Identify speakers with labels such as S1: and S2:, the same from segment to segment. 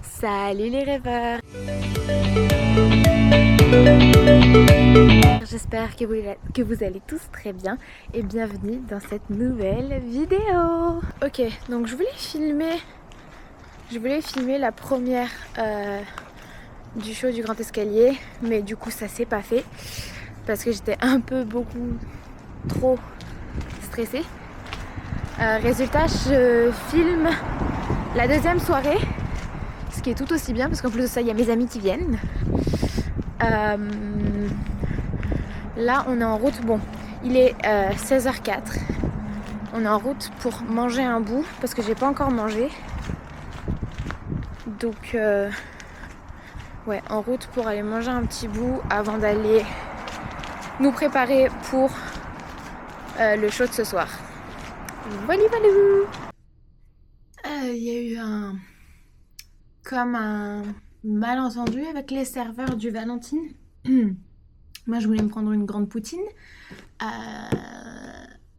S1: Salut les rêveurs! J'espère que vous allez tous très bien et bienvenue dans cette nouvelle vidéo. Ok, donc je voulais filmer la première du show du Grand Escalier, mais du coup ça s'est pas fait parce que j'étais beaucoup trop stressée. Résultat, je filme la deuxième soirée, ce qui est tout aussi bien parce qu'en plus de ça, il y a mes amis qui viennent. Là, on est en route. Bon, il est 16h04. On est en route pour manger un bout parce que j'ai pas encore mangé. Donc, ouais, en route pour aller manger un petit bout avant d'aller nous préparer pour le show de ce soir. Voilà. Il y a eu un malentendu avec les serveurs du Valentine. Moi, je voulais me prendre une grande poutine,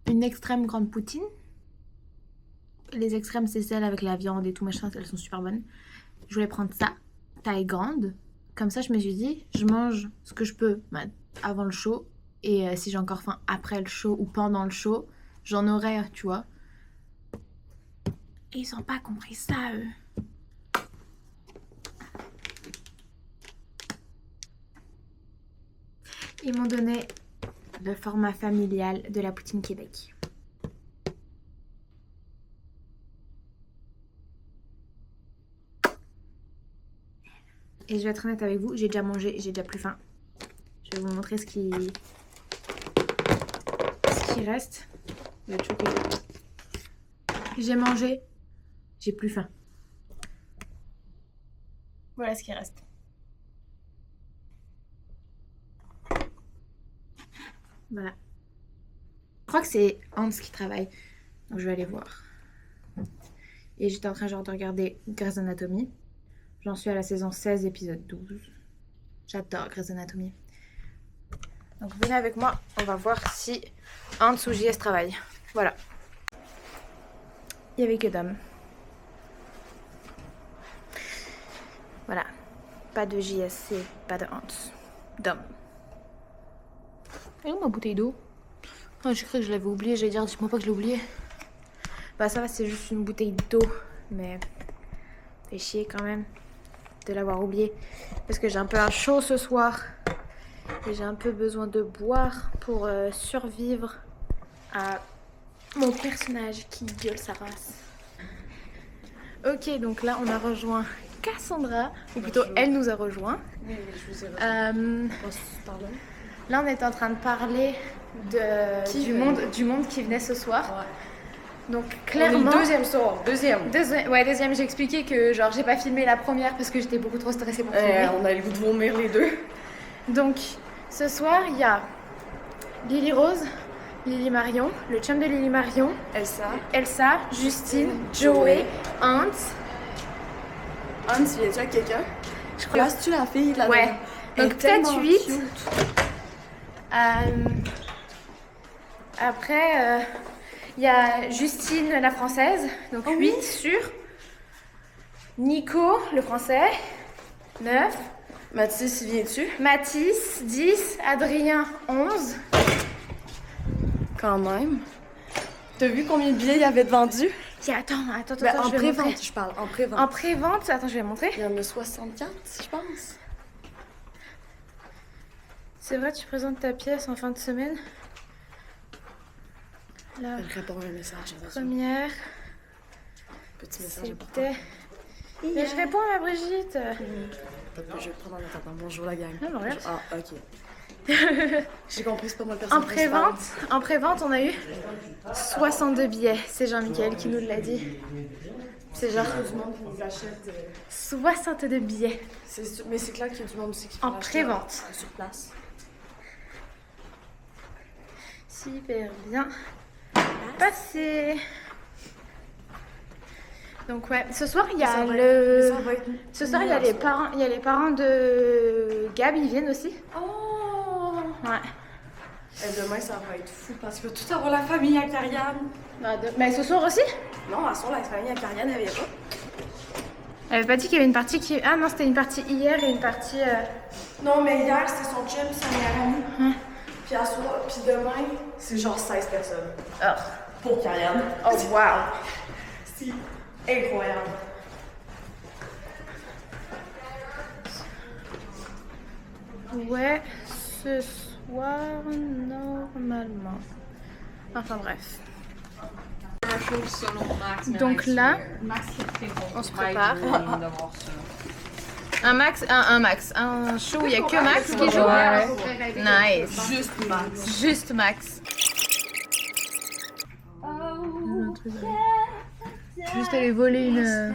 S1: une extrême grande poutine. Les extrêmes, c'est celles avec la viande et tout machin, elles sont super bonnes. Je voulais prendre ça, taille grande. Comme ça, je me suis dit, je mange ce que je peux avant le show. Et si j'ai encore faim après le show ou pendant le show, j'en aurai, tu vois. Et ils n'ont pas compris ça, eux. Ils m'ont donné le format familial de la poutine Québec. Et je vais être honnête avec vous, j'ai déjà mangé, j'ai déjà plus faim. Je vais vous montrer ce qui reste. J'ai mangé, j'ai plus faim. Voilà ce qui reste. Voilà. Je crois que c'est Hans qui travaille. Donc je vais aller voir. Et j'étais en train de regarder Grey's Anatomy. J'en suis à la saison 16, épisode 12. J'adore Grey's Anatomy. Donc venez avec moi, on va voir si Hans ou JS travaille. Voilà. Il n'y avait que Dom. Voilà. Pas de JS et pas de Hans. Dom. Et où ma bouteille d'eau? Oh, j'ai cru que je l'avais oubliée, j'allais dire dis-moi pas que je l'ai oubliée. Bah ça va, c'est juste une bouteille d'eau, mais fait chier quand même de l'avoir oubliée. Parce que j'ai un peu un chaud ce soir. Et j'ai un peu besoin de boire pour survivre à mon personnage qui gueule sa race. Ok, donc là on a rejoint Cassandra, ou plutôt elle nous a rejoint.
S2: Oui, je vous ai rejoint.
S1: Là on est en train de parler du monde qui venait ce soir. Ouais. Donc clairement...
S2: Deuxième soir,
S1: deuxième, j'ai expliqué que genre j'ai pas filmé la première parce que j'étais beaucoup trop stressée pour filmer.
S2: On a le goût de vomir les deux.
S1: Donc ce soir il y a Lily Rose, Lily Marion, le chum de Lily Marion, Elsa, Justine, Joey, Hans.
S2: Hans, viens-tu avec quelqu'un? Je crois. Là, c'est-tu la fille de la
S1: ouais. Donc peut-être 8. Après, il y a Justine la française, donc 8 sur. Nico le français, 9.
S2: Mathis, viens-tu?
S1: Mathis, 10. Adrien, 11.
S2: Quand même. T'as vu combien de billets il y avait de vendus?
S1: Attends,
S2: en pré-vente, je parle, en pré-vente.
S1: En pré-vente, attends, je vais montrer.
S2: Il y en a 64, je pense.
S1: C'est vrai, tu présentes ta pièce en fin de semaine. La
S2: Elle répond à un message.
S1: première.
S2: Petit message important.
S1: C'était... Mais je réponds à ma Brigitte.
S2: Je vais prendre en attendant. Bonjour la gang.
S1: Ah, regarde.
S2: Ah, ok. J'ai compris, c'est pas moi le personnage.
S1: En pré-vente, on a eu 62 billets. C'est Jean-Michel qui nous l'a dit. C'est genre...
S2: du monde qui nous achète...
S1: 62 billets.
S2: Mais c'est clair qu'il y a du monde aussi qui
S1: en pré-vente.
S2: Sur place.
S1: Super bien passé. Donc ouais, ce soir il y a il y a les parents de Gab, ils viennent aussi.
S2: Oh.
S1: Ouais.
S2: Et demain ça va être fou parce que tout avoir la famille à Karianne.
S1: Mais ce soir aussi?
S2: Non, à soir la famille à Karianne elle vient pas.
S1: Elle avait pas dit qu'il y avait une partie qui... Ah non, c'était une partie hier et une partie...
S2: Non, mais hier, c'était son chum, sa meilleure amie. Puis à soir, puis demain, c'est genre 16 personnes.
S1: Oh,
S2: Pour Karianne.
S1: oh wow.
S2: C'est incroyable.
S1: Ouais, ce soir, normalement. Enfin bref. Donc là, on se prépare. Un show où il n'y a que Max qui joue. Nice. Juste Max. Juste aller voler une...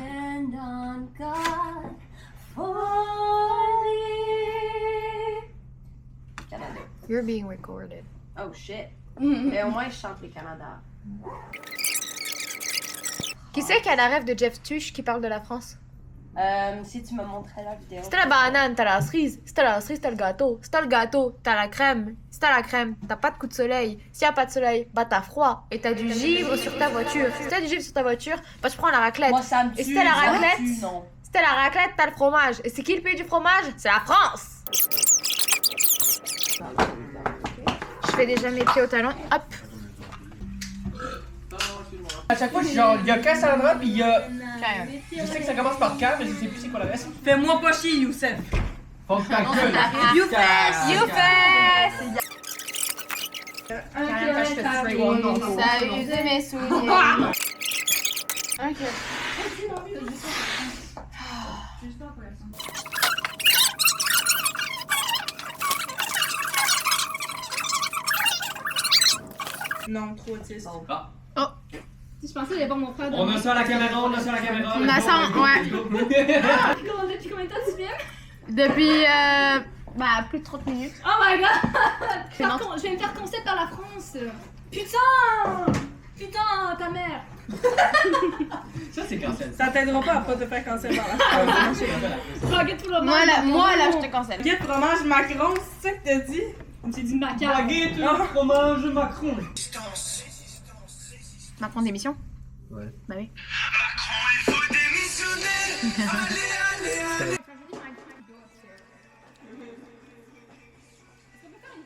S1: You're being recorded.
S3: Oh shit. Mais au moins, je chante les Canada.
S1: Qui c'est qui a la rêve de Jeff Tuch qui parle de la France?
S3: Si tu me montrais la vidéo.
S1: Si t'as la banane, t'as la cerise. Si t'as la cerise, t'as le gâteau. Si t'as le gâteau, t'as la crème. Si t'as la crème, t'as pas de coup de soleil. S'il y a pas de soleil, bah t'as froid. Et t'as du givre sur ta voiture. Si t'as du givre sur ta voiture, bah tu prends la raclette.
S3: Moi, ça me tue.
S1: Et si t'as la
S3: ça me
S1: raclette,
S3: tue, non.
S1: si t'as la raclette, t'as le fromage. Et c'est qui le pays du fromage? C'est la France. Je fais déjà mes pieds au talon. Hop.
S4: À chaque fois, je suis genre, il y a Cassandra puis il y a. Je sais que ça commence par K, mais je sais plus c'est quoi le reste.
S2: Fais-moi pas chier, Youssef.
S4: Faut que ta gueule.
S1: Ça a usé mes souliers.
S2: Non, trop autiste.
S5: Je pensais d'aller voir mon frère.
S4: On a ça à la caméra, on a ça à la caméra.
S1: On a ça, ouais.
S5: Depuis combien de temps tu filmes?
S1: Depuis plus de 30 minutes.
S5: Oh my god! Je vais me faire concept par la France. Putain! Putain, ta mère!
S4: Ça, c'est cancel.
S2: Ça t'aidera pas à pas te faire cancer par la
S5: Baguette pour le
S1: Moi là, je te cancelle.
S2: Baguette, fromage, Macron, c'est ça que t'as dit?
S5: J'ai dit macabre.
S4: Baguette, fromage, Macron.
S1: Macron d'émission?
S4: Ouais.
S1: Bah oui.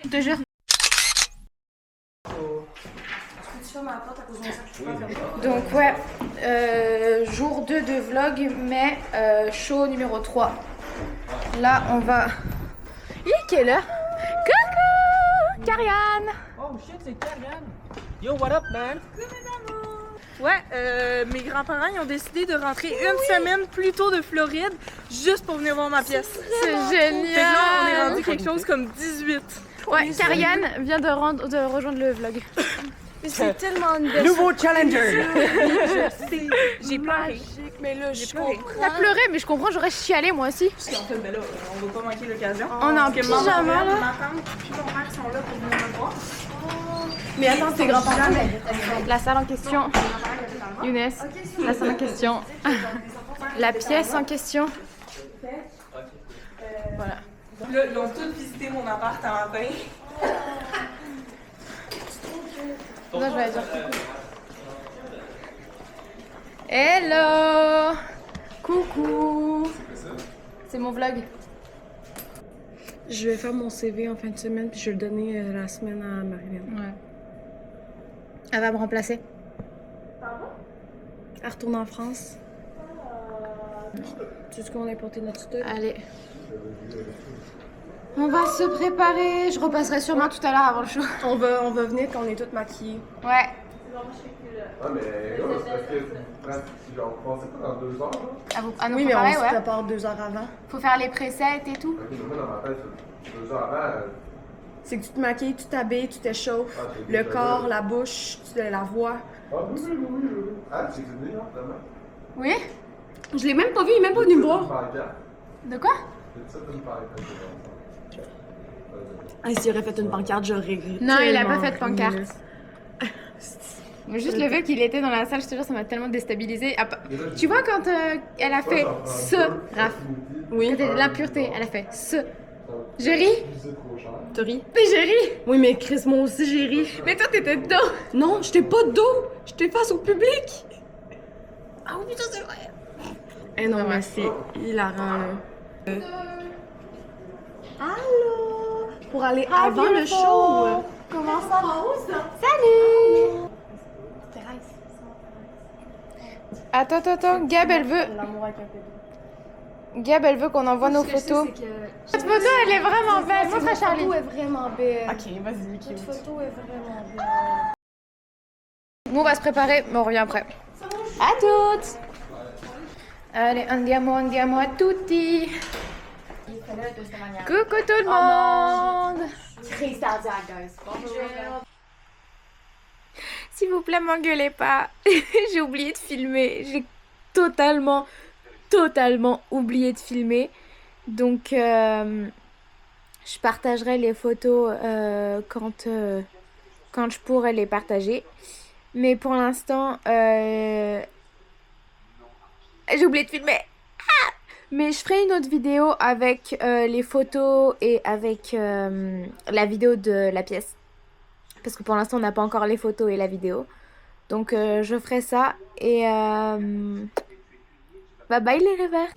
S1: Je te jure. Donc ouais, jour 2 de vlog, mais show numéro 3. Là, on va... Il est quelle heure? Coucou Karianne.
S4: Oh shit, c'est Karianne. Yo, what up, man?
S2: Ouais, mes grands-parents ils ont décidé de rentrer une semaine plus tôt de Floride juste pour venir voir ma pièce.
S1: C'est génial.
S2: Fait que là, on est rendu quelque chose comme 18.
S1: Ouais, Karianne vient de rejoindre le vlog.
S2: Mais c'est tellement une belle
S4: Nouveau challenger!
S2: J'ai pleuré. Mais là, je comprends.
S1: T'as pleuré, mais je comprends, j'aurais chialé moi aussi.
S2: Parce qu'en fait, ben là, on va pas manquer l'occasion.
S1: On est en
S2: Parce que ma
S1: pyjama,
S2: mère,
S1: là.
S2: ma tante puis mon père sont là pour venir me voir. Mais attends, tes grands-parents,
S1: La salle en question. Younes, la salle en question. La pièce en question. Voilà.
S2: là, ils ont tous visité mon appart un matin.
S1: Là, je vais dire hello. Coucou. C'est mon vlog.
S2: Je vais faire mon CV en fin de semaine puis je vais le donner la semaine à Marilyn.
S1: Ouais. Elle va me remplacer.
S2: Elle retourne en France. Tu sais qu'on a importé notre stock?
S1: Allez. On va se préparer. Je repasserai sûrement tout à l'heure avant le show.
S2: On va venir quand on est toutes maquillées.
S1: Ouais.
S6: Ah, mais c'est parce que genre, vous pensez pas dans 2 heures, là?
S1: À nous
S2: Oui, mais on
S1: préparer,
S2: se
S1: ouais.
S2: prépare 2 heures avant.
S1: Faut faire les presets et tout.
S6: Ok, mais moi, dans ma tête, 2 heures avant,
S2: C'est que tu te maquilles, tu t'habilles, tu t'échauffes.
S6: Ah, c'est
S2: Le
S6: déjà
S2: corps,
S6: là.
S2: la bouche, la voix.
S6: ah, oui. Ah, c'est fini, là, finalement.
S1: Oui?
S2: Je l'ai même pas vu, il est même pas venu me
S6: Une
S2: voir.
S6: pancarte.
S1: De quoi?
S6: C'est ça, une pancarte.
S2: Ah, s'il aurait fait une pancarte, j'aurais ri.
S1: Non, il a
S2: tellement
S1: pas fait de pancarte.
S2: ri.
S1: Mais juste le fait qu'il était dans la salle, je te jure, ça m'a tellement déstabilisée. Tu vois quand elle a fait ce, Raph,
S2: Oui.
S1: c'était de l'impureté, elle a fait ce. Je ris?
S6: C'est trop cher.
S2: T'as ri?
S1: Mais j'ai ri!
S2: Oui, mais Chris, moi aussi, j'ai ri.
S1: Mais toi, t'étais dedans!
S2: Non, j'étais pas de dos. J'étais face au public.
S1: Ah oui, putain, c'est vrai!
S2: Eh non, mais c'est hilarant, là. Allô? Pour aller avant le show.
S1: Comment ça va? Salut! Attends, Gab, elle veut... Gab, elle veut qu'on envoie nos photos. Cette photo, elle est vraiment belle. Montre à Charlie.
S2: est vraiment belle.
S4: Ok, vas-y, cute.
S2: photo est vraiment belle.
S1: Nous, on va se préparer, mais on revient après. À toutes! Allez, andiamo a tutti! Coucou tout le monde! S'il vous plaît, m'engueulez pas. J'ai oublié de filmer. J'ai totalement oublié de filmer. Donc, je partagerai les photos quand je pourrai les partager. Mais pour l'instant, j'ai oublié de filmer. Ah! Mais je ferai une autre vidéo avec les photos et avec la vidéo de la pièce. Parce que pour l'instant, on n'a pas encore les photos et la vidéo. Donc, je ferai ça. Et bye bye les rêveurs.